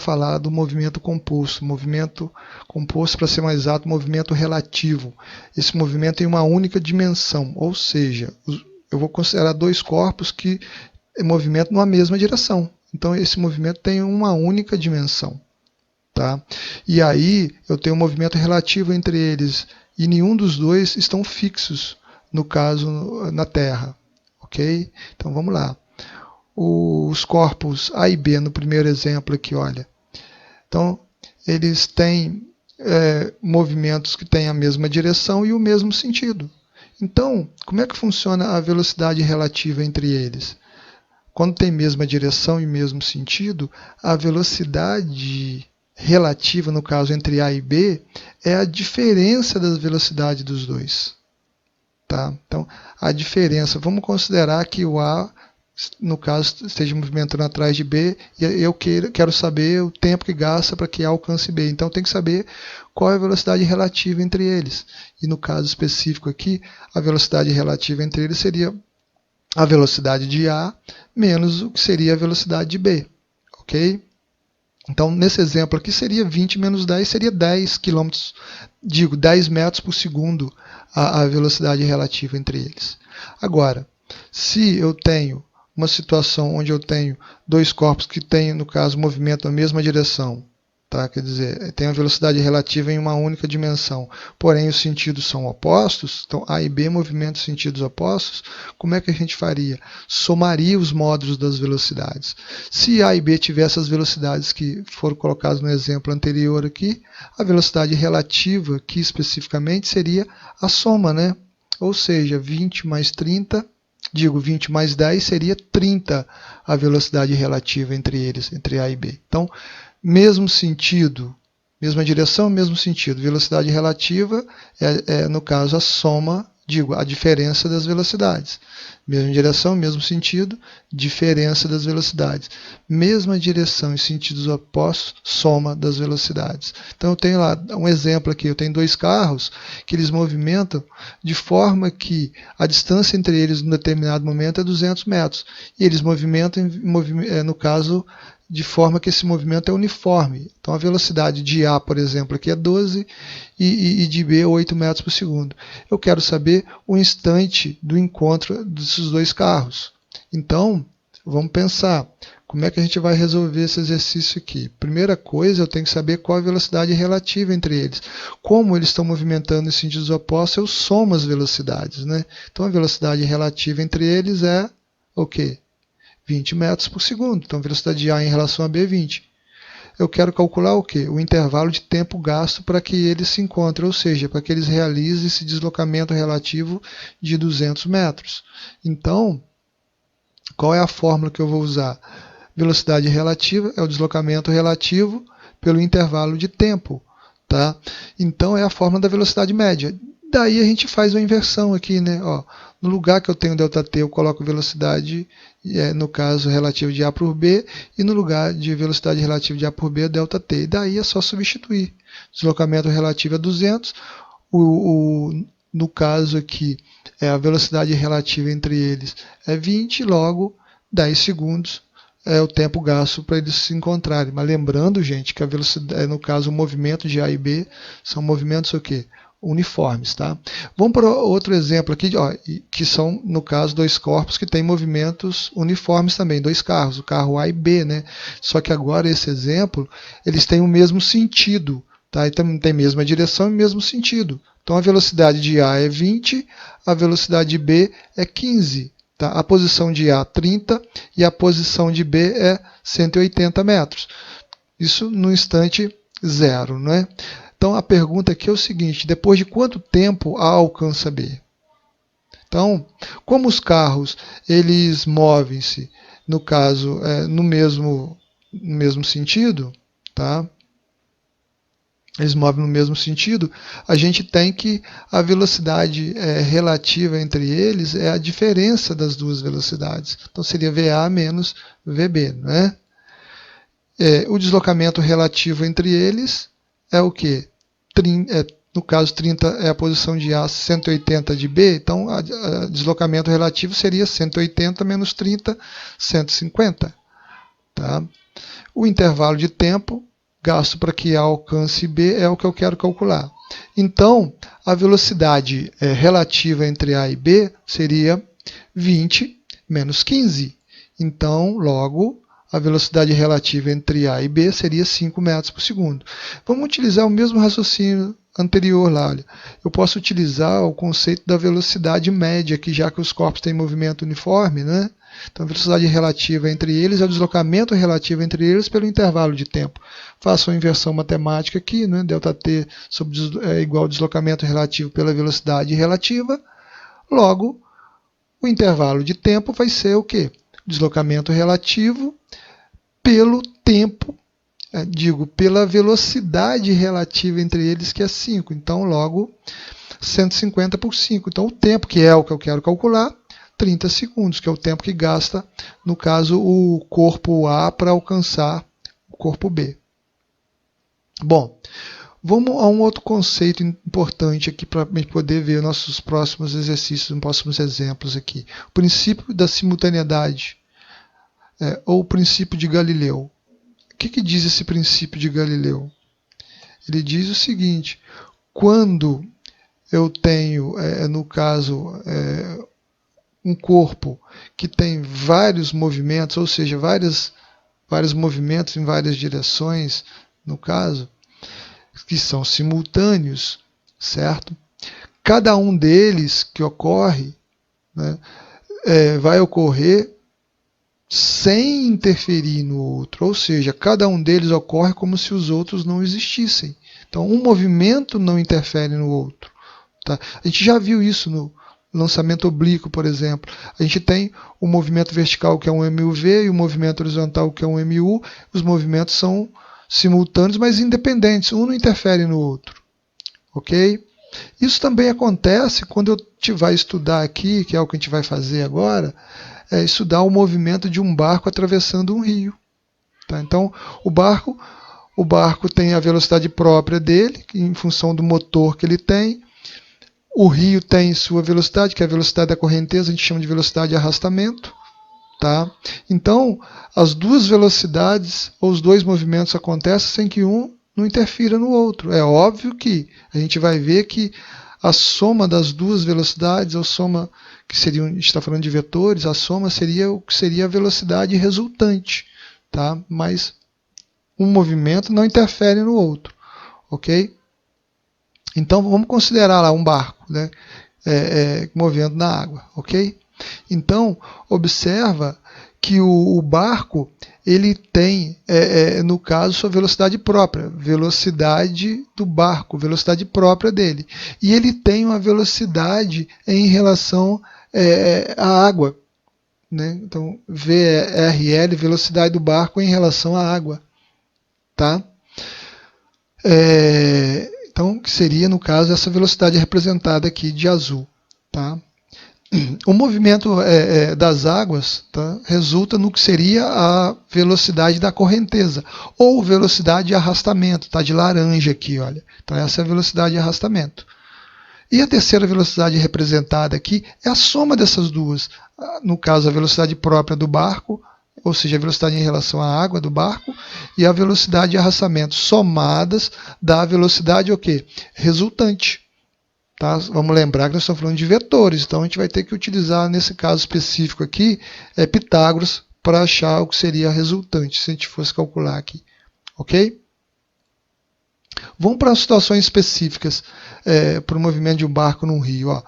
falar do movimento composto. Movimento composto, para ser mais exato, movimento relativo. Esse movimento tem uma única dimensão, ou seja, eu vou considerar dois corpos que movimentam numa mesma direção. Então esse movimento tem uma única dimensão. Tá? E aí eu tenho um movimento relativo entre eles e nenhum dos dois estão fixos, no caso na Terra. Ok? Então vamos lá. Os corpos A e B, no primeiro exemplo aqui, olha. Então, eles têm movimentos que têm a mesma direção e o mesmo sentido. Então, como é que funciona a velocidade relativa entre eles? Quando tem mesma direção e mesmo sentido, a velocidade relativa, no caso entre A e B, é a diferença da velocidade dos dois. Tá? Então, a diferença, vamos considerar que o A, no caso, esteja movimentando atrás de B, e eu quero saber o tempo que gasta para que A alcance B. Então, tem que saber qual é a velocidade relativa entre eles. E no caso específico aqui, a velocidade relativa entre eles seria a velocidade de A menos o que seria a velocidade de B. Ok? Então, nesse exemplo aqui, seria 20 menos 10, seria 10 metros por segundo a velocidade relativa entre eles. Agora, se eu tenho uma situação onde eu tenho dois corpos que têm, no caso, movimento na mesma direção, tá? Quer dizer, tem a velocidade relativa em uma única dimensão, porém os sentidos são opostos, então A e B movimentam sentidos opostos, como é que a gente faria? Somaria os módulos das velocidades. Se A e B tivessem as velocidades que foram colocadas no exemplo anterior aqui, a velocidade relativa aqui especificamente seria a soma, né? Ou seja, 20 mais 10 seria 30 a velocidade relativa entre eles, entre A e B. Então, mesmo sentido, mesma direção, mesmo sentido. Velocidade relativa no caso, a soma, a diferença das velocidades. Mesma direção, mesmo sentido, diferença das velocidades. Mesma direção e sentidos opostos, soma das velocidades. Então eu tenho lá um exemplo aqui, eu tenho dois carros que eles movimentam de forma que a distância entre eles em um determinado momento é 200 metros. E eles movimentam, no caso, de forma que esse movimento é uniforme. Então a velocidade de A, por exemplo, aqui é 12 e de B 8 metros por segundo. Eu quero saber o instante do encontro desses dois carros. Então, vamos pensar, como é que a gente vai resolver esse exercício aqui? Primeira coisa, eu tenho que saber qual a velocidade relativa entre eles. Como eles estão movimentando em sentidos opostos, eu somo as velocidades, né? Então a velocidade relativa entre eles é o quê? 20 metros por segundo. Então, a velocidade de A em relação a B é 20. Eu quero calcular o quê? O intervalo de tempo gasto para que eles se encontrem, ou seja, para que eles realizem esse deslocamento relativo de 200 metros. Então, qual é a fórmula que eu vou usar? Velocidade relativa é o deslocamento relativo pelo intervalo de tempo. Tá? Então, é a fórmula da velocidade média. Daí a gente faz uma inversão aqui, né? Ó, no lugar que eu tenho ΔT, eu coloco velocidade, no caso, relativa de A por B, e no lugar de velocidade relativa de A por B é ΔT. E daí é só substituir. Deslocamento relativo é 200, no caso aqui, a velocidade relativa entre eles é 20, logo 10 segundos é o tempo gasto para eles se encontrarem. Mas lembrando, gente, que a velocidade, no caso, o movimento de A e B são movimentos o quê? Uniformes, tá? Vamos para outro exemplo aqui, ó, que são, no caso, dois corpos que têm movimentos uniformes também, dois carros, o carro A e B, né? Só que agora esse exemplo, eles têm o mesmo sentido, tá? E também tem a mesma direção e o mesmo sentido. Então a velocidade de A é 20, a velocidade de B é 15, tá? A posição de A 30 e a posição de B é 180 metros. Isso no instante zero, não é? Então a pergunta aqui é o seguinte, depois de quanto tempo A alcança B? Então, como os carros eles movem-se, no caso, no mesmo sentido, tá? Eles movem no mesmo sentido, a gente tem que a velocidade relativa entre eles é a diferença das duas velocidades. Então seria VA menos VB, né? O deslocamento relativo entre eles é o que? No caso, 30 é a posição de A, 180 de B, então o deslocamento relativo seria 180 menos 30, 150. Tá? O intervalo de tempo gasto para que A alcance B é o que eu quero calcular. Então, a velocidade relativa entre A e B seria 20 menos 15. Então, logo, a velocidade relativa entre A e B seria 5 metros por segundo. Vamos utilizar o mesmo raciocínio anterior lá. Olha. Eu posso utilizar o conceito da velocidade média, que já que os corpos têm movimento uniforme, né? Então, a velocidade relativa entre eles é o deslocamento relativo entre eles pelo intervalo de tempo. Faço uma inversão matemática aqui, né? ΔT é igual ao deslocamento relativo pela velocidade relativa. Logo, o intervalo de tempo vai ser o quê? Deslocamento relativo pelo tempo, pela velocidade relativa entre eles, que é 5. Então, logo, 150 por 5. Então, o tempo, que é o que eu quero calcular, 30 segundos, que é o tempo que gasta, no caso, o corpo A para alcançar o corpo B. Bom, vamos a um outro conceito importante aqui para a gente poder ver nossos próximos exercícios, os próximos exemplos aqui. O princípio da simultaneidade, ou o princípio de Galileu. O que diz esse princípio de Galileu? Ele diz o seguinte: quando eu tenho, no caso, um corpo que tem vários movimentos, ou seja, vários movimentos em várias direções, no caso, que são simultâneos, certo? Cada um deles que ocorre, né, vai ocorrer sem interferir no outro, ou seja, cada um deles ocorre como se os outros não existissem. Então, um movimento não interfere no outro. Tá? A gente já viu isso no lançamento oblíquo, por exemplo. A gente tem o movimento vertical, que é um MUV, e o movimento horizontal, que é um MU. Os movimentos são simultâneos, mas independentes. Um não interfere no outro. Ok? Isso também acontece quando eu vai estudar aqui, que é o que a gente vai fazer agora, estudar o movimento de um barco atravessando um rio. Tá? Então, o barco tem a velocidade própria dele, em função do motor que ele tem. O rio tem sua velocidade, que é a velocidade da correnteza, a gente chama de velocidade de arrastamento. Tá? Então, as duas velocidades, ou os dois movimentos acontecem sem que um não interfira no outro. É óbvio que a gente vai ver que a soma das duas velocidades, a soma que seria, a gente está falando de vetores, a soma seria o que seria a velocidade resultante. Tá? Mas um movimento não interfere no outro. Ok? Então, vamos considerar lá um barco, né, movendo na água, ok? Então, observa que o barco, ele tem, no caso, sua velocidade própria, velocidade do barco, velocidade própria dele. E ele tem uma velocidade em relação à água. Né? Então, VRL, velocidade do barco em relação à água. Tá? Então, que seria, no caso, essa velocidade representada aqui de azul. Tá? O movimento das águas, tá, resulta no que seria a velocidade da correnteza, ou velocidade de arrastamento, tá, de laranja aqui, olha. Então, essa é a velocidade de arrastamento. E a terceira velocidade representada aqui é a soma dessas duas. No caso, a velocidade própria do barco, ou seja, a velocidade em relação à água do barco, e a velocidade de arrastamento, somadas da velocidade o quê? Resultante. Tá? Vamos lembrar que nós estamos falando de vetores, então a gente vai ter que utilizar, nesse caso específico aqui, Pitágoras, para achar o que seria a resultante, se a gente fosse calcular aqui. Ok? Vamos para situações específicas para o movimento de um barco num rio. Ó.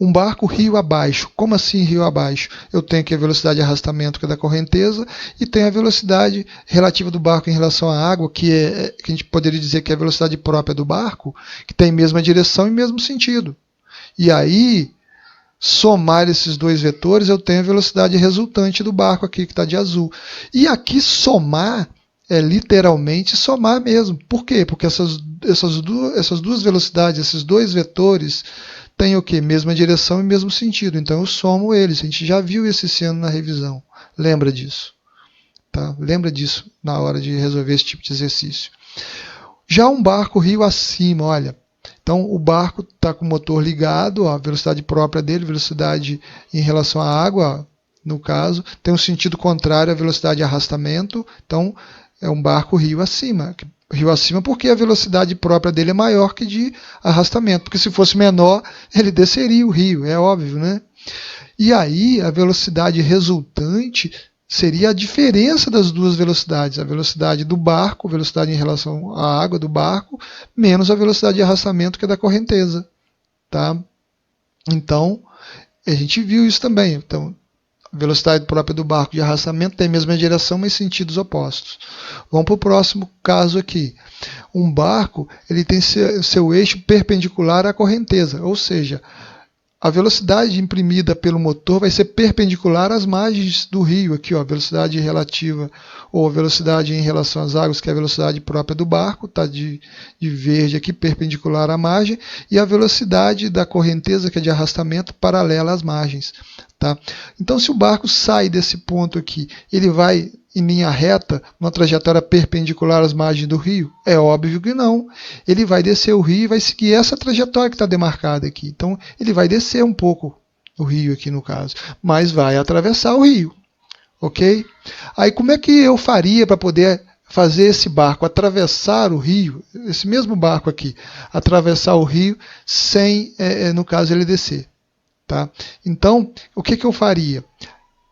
Um barco rio abaixo. Como assim rio abaixo? Eu tenho aqui a velocidade de arrastamento, que é da correnteza, e tenho a velocidade relativa do barco em relação à água, que a gente poderia dizer que é a velocidade própria do barco, que tem mesma direção e mesmo sentido. E aí, somar esses dois vetores, eu tenho a velocidade resultante do barco aqui, que está de azul. E aqui somar é literalmente somar mesmo. Por quê? Porque essas duas velocidades, esses dois vetores, têm o quê? Mesma direção e mesmo sentido. Então eu somo eles. A gente já viu isso esse ano na revisão. Lembra disso. Tá? Lembra disso na hora de resolver esse tipo de exercício. Já um barco rio acima, olha. Então o barco está com o motor ligado, a velocidade própria dele, velocidade em relação à água, no caso, tem um sentido contrário à velocidade de arrastamento. Então é um barco rio acima. Rio acima porque a velocidade própria dele é maior que de arrastamento. Porque se fosse menor, ele desceria o rio, é óbvio, né? E aí a velocidade resultante seria a diferença das duas velocidades. A velocidade do barco, velocidade em relação à água do barco, menos a velocidade de arrastamento que é da correnteza. Tá? Então, a gente viu isso também. Então, a velocidade própria do barco de arrastamento tem a mesma direção, mas sentidos opostos. Vamos para o próximo caso aqui. Um barco ele tem seu eixo perpendicular à correnteza, ou seja, a velocidade imprimida pelo motor vai ser perpendicular às margens do rio, aqui, ó, a velocidade relativa ou a velocidade em relação às águas, que é a velocidade própria do barco, está de verde aqui, perpendicular à margem, e a velocidade da correnteza, que é de arrastamento, paralela às margens. Tá? Então, se o barco sai desse ponto aqui, ele vai em linha reta, numa trajetória perpendicular às margens do rio? É óbvio que não. Ele vai descer o rio e vai seguir essa trajetória que está demarcada aqui. Então, ele vai descer um pouco o rio aqui no caso, mas vai atravessar o rio. Ok? Aí, como é que eu faria para poder fazer esse barco atravessar o rio, esse mesmo barco aqui, atravessar o rio sem, no caso, ele descer? Tá? Então, o que eu faria?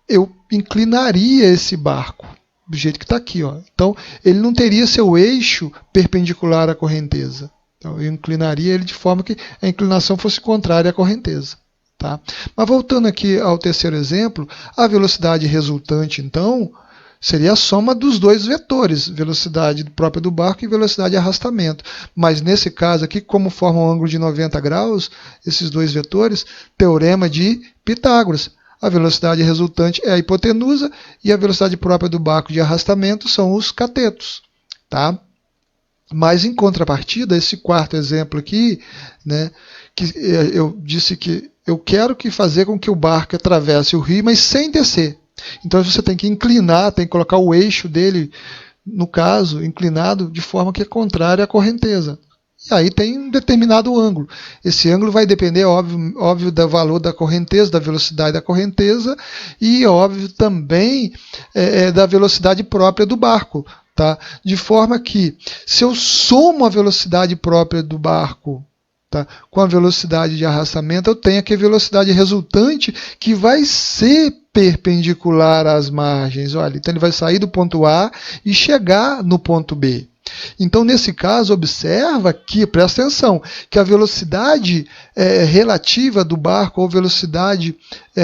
Eu inclinaria esse barco do jeito que está aqui. Ó. Então, ele não teria seu eixo perpendicular à correnteza. Então, eu inclinaria ele de forma que a inclinação fosse contrária à correnteza. Tá? Mas voltando aqui ao terceiro exemplo, a velocidade resultante, então, seria a soma dos dois vetores, velocidade própria do barco e velocidade de arrastamento. Mas nesse caso aqui, como formam um ângulo de 90 graus, esses dois vetores, teorema de Pitágoras. A velocidade resultante é a hipotenusa e a velocidade própria do barco de arrastamento são os catetos. Tá? Mas em contrapartida, esse quarto exemplo aqui, né, que eu disse que eu quero fazer com que o barco atravesse o rio, mas sem descer. Então você tem que inclinar, tem que colocar o eixo dele, no caso, inclinado de forma que é contrária à correnteza. E aí tem um determinado ângulo. Esse ângulo vai depender, óbvio, do valor da correnteza, da velocidade da correnteza e, óbvio, também da velocidade própria do barco. Tá? De forma que, se eu somo a velocidade própria do barco, tá, com a velocidade de arrastamento, eu tenho aqui a velocidade resultante que vai ser perpendicular às margens. Olha, então ele vai sair do ponto A e chegar no ponto B. Então, nesse caso, observa aqui, presta atenção, que a velocidade relativa do barco, ou velocidade,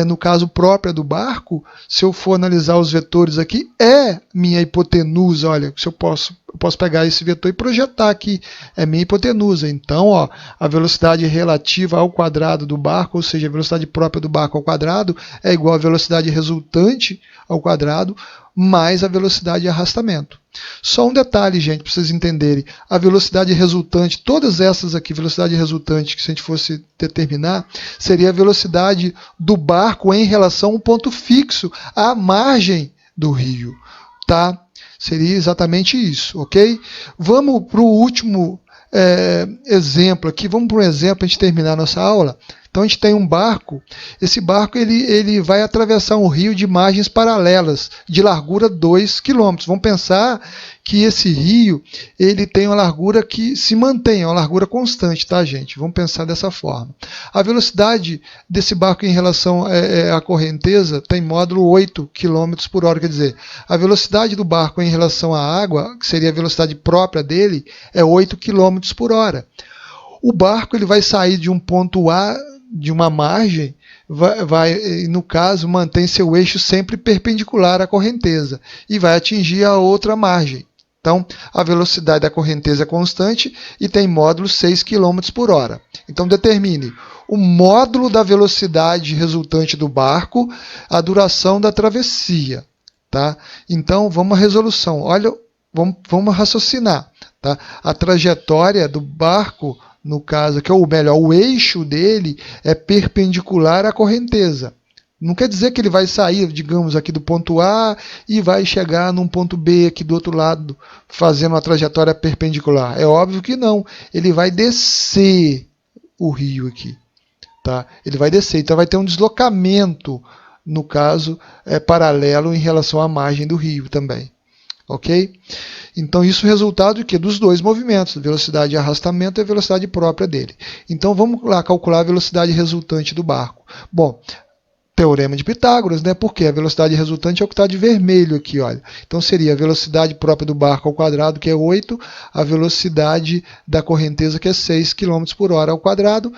no caso, própria do barco, se eu for analisar os vetores aqui, é minha hipotenusa. Olha, se eu posso pegar esse vetor e projetar aqui, é minha hipotenusa. Então, ó, a velocidade relativa ao quadrado do barco, ou seja, a velocidade própria do barco ao quadrado, é igual à velocidade resultante ao quadrado, mais a velocidade de arrastamento. Só um detalhe, gente, para vocês entenderem. A velocidade resultante, todas essas aqui, velocidade resultante, que se a gente fosse determinar, seria a velocidade do barco em relação a um ponto fixo, à margem do rio. Tá? Seria exatamente isso, ok? Vamos para o último exemplo aqui. Vamos para um exemplo para a gente terminar a nossa aula. Então a gente tem um barco, esse barco ele vai atravessar um rio de margens paralelas, de largura 2 km. Vamos pensar que esse rio ele tem uma largura que se mantém, é uma largura constante, tá, gente? Vamos pensar dessa forma. A velocidade desse barco em relação à correnteza tem módulo 8 km por hora, quer dizer, a velocidade do barco em relação à água, que seria a velocidade própria dele, é 8 km por hora. O barco ele vai sair de um ponto A, de uma margem, no caso, mantém seu eixo sempre perpendicular à correnteza e vai atingir a outra margem. Então, a velocidade da correnteza é constante e tem módulo 6 km por hora. Então, determine o módulo da velocidade resultante do barco, a duração da travessia. Tá? Então, vamos à resolução. Olha, vamos raciocinar. Tá? A trajetória do barco, no caso aqui, ou melhor, o eixo dele é perpendicular à correnteza. Não quer dizer que ele vai sair, digamos, aqui do ponto A e vai chegar num ponto B aqui do outro lado, fazendo uma trajetória perpendicular. É óbvio que não. Ele vai descer o rio aqui. Tá? Ele vai descer. Então vai ter um deslocamento, no caso, paralelo em relação à margem do rio também. ok? Então isso é resultado dos dois movimentos, velocidade de arrastamento e a velocidade própria dele. Então vamos lá calcular a velocidade resultante do barco. Bom, teorema de Pitágoras, né? Porque a velocidade resultante é o que está de vermelho aqui, olha. Então seria a velocidade própria do barco ao quadrado, que é 8, a velocidade da correnteza, que é 6 km por hora ao quadrado.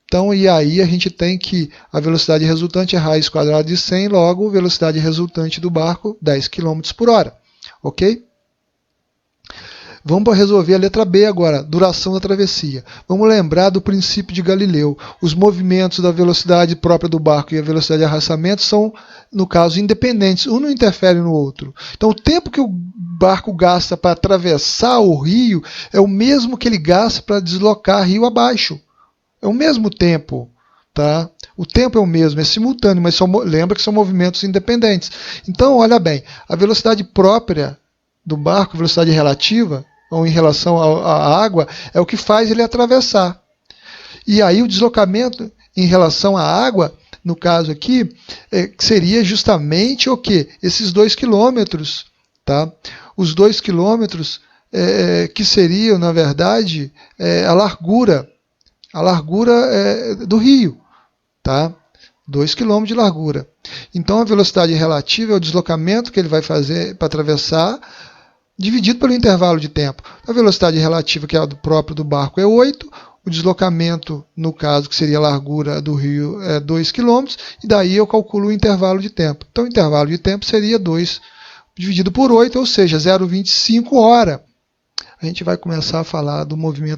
Então, e aí a gente tem que a velocidade resultante é raiz quadrada de 100, logo velocidade resultante do barco, 10 km por hora. Ok? Vamos para resolver a letra B agora, duração da travessia. Vamos lembrar do princípio de Galileu. Os movimentos da velocidade própria do barco e a velocidade de arrastamento são, no caso, independentes. Um não interfere no outro. Então, o tempo que o barco gasta para atravessar o rio é o mesmo que ele gasta para deslocar rio abaixo. É o mesmo tempo. Tá? O tempo é o mesmo, é simultâneo, mas lembra que são movimentos independentes. Então, olha bem, a velocidade própria do barco, velocidade relativa, ou em relação à água, é o que faz ele atravessar. E aí o deslocamento em relação à água, no caso aqui, seria justamente o quê? Esses 2 quilômetros. Tá? Os 2 quilômetros que seriam, na verdade, a largura do rio. Tá? 2 km de largura. Então a velocidade relativa é o deslocamento que ele vai fazer para atravessar, dividido pelo intervalo de tempo. A velocidade relativa, que é a própria do barco, é 8. O deslocamento, no caso, que seria a largura do rio, é 2 km. E daí eu calculo o intervalo de tempo. Então o intervalo de tempo seria 2 dividido por 8, ou seja, 0,25 hora. A gente vai começar a falar do movimento